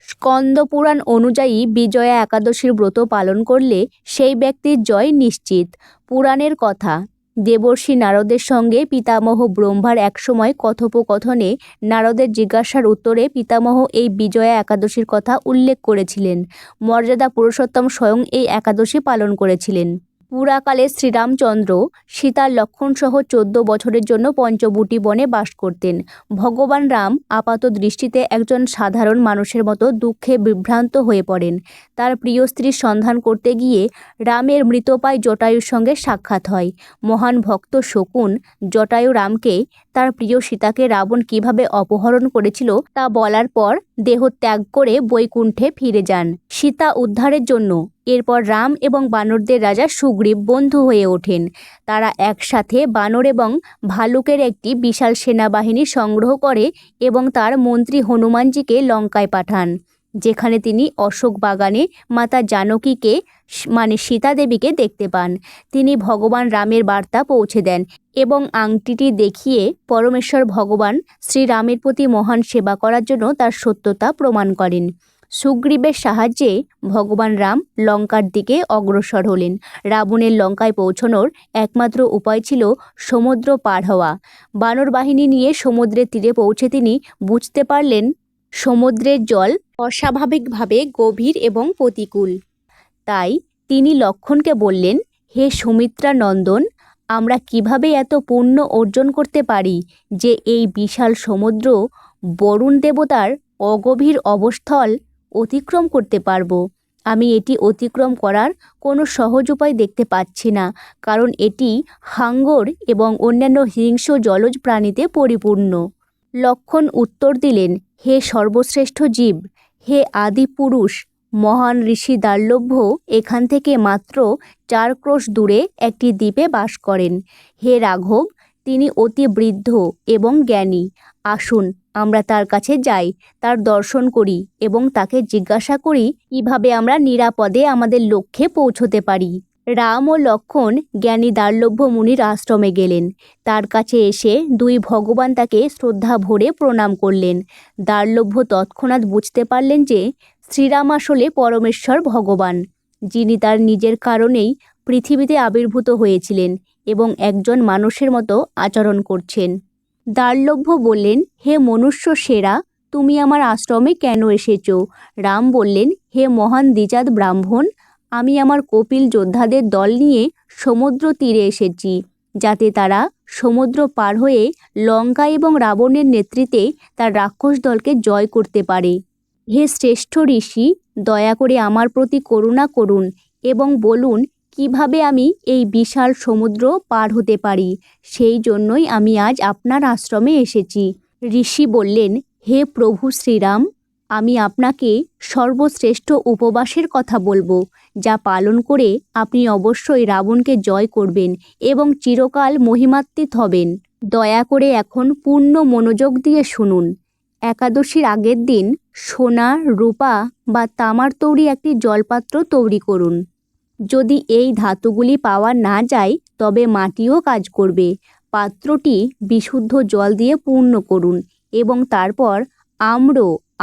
স্কন্দ পুরাণ অনুযায়ী বিজয়া একাদশীর ব্রত পালন করলে সেই ব্যক্তির জয় নিশ্চিত। পুরাণের কথা, দেবর্ষি নারদের সঙ্গে পিতামহ ব্রহ্মার একসময় কথোপকথনে নারদের জিজ্ঞাসার উত্তরে পিতামহ এই বিজয়া একাদশীর কথা উল্লেখ করেছিলেন। মর্যাদা পুরুষোত্তম স্বয়ং এই একাদশী পালন করেছিলেন। পুরাকালে শ্রীরামচন্দ্র সীতার লক্ষণসহ 14 বছরের জন্য পঞ্চবটী বনে বাস করতেন। ভগবান রাম আপাত দৃষ্টিতে একজন সাধারণ মানুষের মতো দুঃখে বিভ্রান্ত হয়ে পড়েন। তার প্রিয় স্ত্রীর সন্ধান করতে গিয়ে রামের মৃতপ্রায় জটায়ুর সঙ্গে সাক্ষাৎ হয়। মহান ভক্ত শকুন জটায়ু রামকে তার প্রিয় সীতাকে রাবণ কিভাবে অপহরণ করেছিল তা বলার পর দেহ ত্যাগ করে বৈকুণ্ঠে ফিরে যান সীতা উদ্ধারের জন্য। এরপর রাম এবং বানরদের রাজা সুগ্রীব বন্ধু হয়ে ওঠেন। তারা একসাথে বানর এবং ভালুকের একটি বিশাল সেনাবাহিনী সংগ্রহ করে এবং তার মন্ত্রী হনুমানজিকে লঙ্কায় পাঠান, যেখানে তিনি অশোক বাগানে মাতা জানকীকে মানে সীতা দেবীকে দেখতে পান। তিনি ভগবান রামের বার্তা পৌঁছে দেন এবং আংটিটি দেখিয়ে পরমেশ্বর ভগবান শ্রীরামের প্রতি মহান সেবা করার জন্য তার সত্যতা প্রমাণ করেন। সুগ্রীবের সাহায্যে ভগবান রাম লঙ্কার দিকে অগ্রসর হলেন। রাবণের লঙ্কায় পৌঁছানোর একমাত্র উপায় ছিল সমুদ্র পার হওয়া। বানর বাহিনী নিয়ে সমুদ্রের তীরে পৌঁছে তিনি বুঝতে পারলেন সমুদ্রের জল অস্বাভাবিকভাবে গভীর এবং প্রতিকূল। তাই তিনি লক্ষ্মণকে বললেন, হে সুমিত্রা নন্দন, আমরা কিভাবে এত পুণ্য অর্জন করতে পারি যে এই বিশাল সমুদ্র বরুণ দেবতার অগভীর অবস্থল অতিক্রম করতে পারব? আমি এটি অতিক্রম করার কোনো সহজ উপায় দেখতে পাচ্ছি না, কারণ এটি হাঙ্গর এবং অন্যান্য হিংস্র জলজ প্রাণীতে পরিপূর্ণ। লক্ষ্মণ উত্তর দিলেন, হে সর্বশ্রেষ্ঠ জীব, হে আদি পুরুষ, মহান ঋষি দার্লভ্য এখান থেকে মাত্র 4 ক্রোশ দূরে একটি দ্বীপে বাস করেন। হে রাঘব, তিনি অতি বৃদ্ধ এবং জ্ঞানী। আসুন আমরা তার কাছে যাই, তার দর্শন করি এবং তাকে জিজ্ঞাসা করি কিভাবে আমরা নিরাপদে আমাদের লক্ষ্যে পৌঁছতে পারি। রাম ও লক্ষ্মণ জ্ঞানী দার্লভ্য মুনির আশ্রমে গেলেন। তার কাছে এসে দুই ভগবান তাকে শ্রদ্ধা ভরে প্রণাম করলেন। দার্লভ্য তৎক্ষণাৎ বুঝতে পারলেন যে শ্রীরাম আসলে পরমেশ্বর ভগবান, যিনি তার নিজের কারণেই পৃথিবীতে আবির্ভূত হয়েছিলেন এবং একজন মানুষের মতো আচরণ করছেন। দার্লভ্য বললেন, হে মনুষ্য সেরা, তুমি আমার আশ্রমে কেন এসেছ? রাম বললেন, হে মহান দ্বিজাত ব্রাহ্মণ, আমি আমার কপিল যোদ্ধাদের দল নিয়ে সমুদ্র তীরে এসেছি, যাতে তারা সমুদ্র পার হয়ে লঙ্কা এবং রাবণের নেতৃত্বে তার রাক্ষস দলকে জয় করতে পারে। হে শ্রেষ্ঠ ঋষি, দয়া করে আমার প্রতি করুণা করুন এবং বলুন কিভাবে আমি এই বিশাল সমুদ্র পার হতে পারি। সেই জন্যই আমি আজ আপনার আশ্রমে এসেছি। ঋষি বললেন, হে প্রভু শ্রীরাম, আমি আপনাকে সর্বশ্রেষ্ঠ উপবাসের কথা বলবো, যা পালন করে আপনি অবশ্যই রাবণকে জয় করবেন এবং চিরকাল মহিমান্বিত হবেন। দয়া করে এখন পূর্ণ মনোযোগ দিয়ে শুনুন। একাদশীর আগের দিন সোনা, রূপা বা তামার তৈরি একটি জলপাত্র তৈরি করুন। যদি এই ধাতুগুলি পাওয়া না যায় তবে মাটিও কাজ করবে। পাত্রটি বিশুদ্ধ জল দিয়ে পূর্ণ করুন এবং তারপর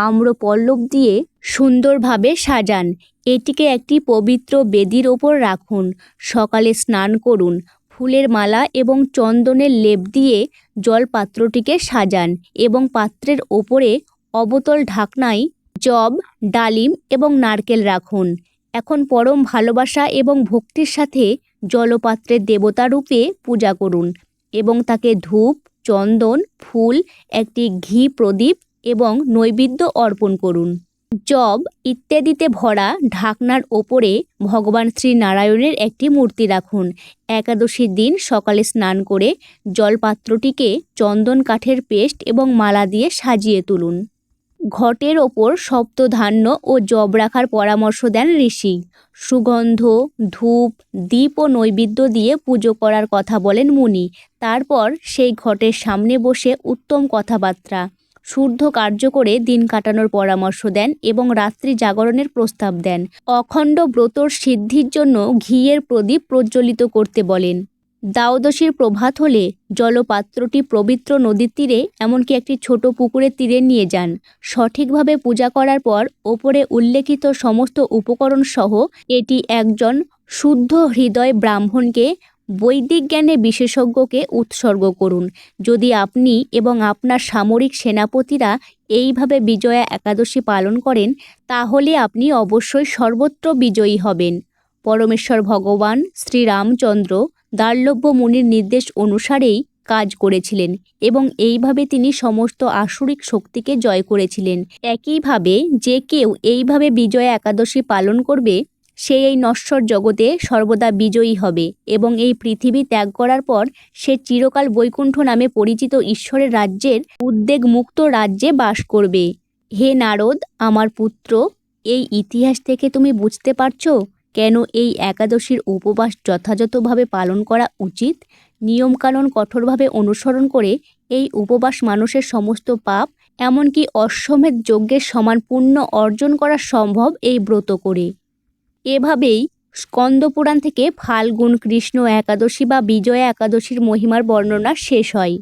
আম্র পল্লব দিয়ে সুন্দরভাবে সাজান। এটিকে একটি পবিত্র বেদির ওপর রাখুন। সকালে স্নান করুন। ফুলের মালা এবং চন্দনের লেপ দিয়ে জলপাত্রটিকে সাজান এবং পাত্রের ওপরে অবতল ঢাকনায় জব, ডালিম এবং নারকেল রাখুন। এখন পরম ভালোবাসা এবং ভক্তির সাথে জলপাত্রের দেবতা রূপে পূজা করুন এবং তাকে ধূপ, চন্দন, ফুল, একটি ঘি প্রদীপ এবং নৈবেদ্য অর্পণ করুন। জব ইত্যাদিতে ভরা ঢাকনার ওপরে ভগবান শ্রীনারায়ণের একটি মূর্তি রাখুন। একাদশীর দিন সকালে স্নান করে জলপাত্রটিকে চন্দন কাঠের পেস্ট এবং মালা দিয়ে সাজিয়ে তুলুন। ঘটের ওপর সপ্তধান্য ও জব রাখার পরামর্শ দেন ঋষি। সুগন্ধ, ধূপ, দীপ ও নৈবেদ্য দিয়ে পুজো করার কথা বলেন মুনি। তারপর সেই ঘটের সামনে বসে উত্তম কথাবার্তা, শুদ্ধ কার্য করে দিন কাটানোর পরামর্শ দেন এবং রাত্রি জাগরণের প্রস্তাব দেন। অখণ্ড ব্রতর সিদ্ধির জন্য ঘিয়ের প্রদীপ প্রজ্বলিত করতে বলেন। দ্বাদশীর প্রভাত হলে জলপাত্রটি পবিত্র নদীর তীরে এমনকি একটি ছোট পুকুরের তীরে নিয়ে যান। সঠিকভাবে পূজা করার পর ওপরে উল্লেখিত সমস্ত উপকরণ সহ এটি একজন শুদ্ধ হৃদয় ব্রাহ্মণকে বৈদিক জ্ঞানে বিশেষজ্ঞকে উৎসর্গ করুন। যদি আপনি এবং আপনার সামরিক সেনাপতিরা এইভাবে বিজয়া একাদশী পালন করেন তাহলে আপনি অবশ্যই সর্বত্র বিজয়ী হবেন। পরমেশ্বর ভগবান শ্রীরামচন্দ্র দার্লভ্য মুনির নির্দেশ অনুসারেই কাজ করেছিলেন এবং এইভাবে তিনি সমস্ত আসুরিক শক্তিকে জয় করেছিলেন। একইভাবে যে কেউ এইভাবে বিজয়া একাদশী পালন করবে সে এই নশ্বর জগতে সর্বদা বিজয়ী হবে এবং এই পৃথিবী ত্যাগ করার পর সে চিরকাল বৈকুণ্ঠ নামে পরিচিত ঈশ্বরের রাজ্যের উদ্বেগমুক্ত রাজ্যে বাস করবে। হে নারদ, আমার পুত্র, এই ইতিহাস থেকে তুমি বুঝতে পারছো কেন এই একাদশীর উপবাস যথাযথভাবে পালন করা উচিত। নিয়মকানুন কঠোরভাবে অনুসরণ করে এই উপবাস মানুষের সমস্ত পাপ এমনকি অশ্বমেধ যজ্ঞের সমান পুণ্য অর্জন করা সম্ভব এই ব্রত করে। এভাবেই স্কন্দপুরাণ থেকে ফাল্গুন কৃষ্ণ একাদশী বা বিজয়া একাদশীর মহিমার বর্ণনা শেষ হয়।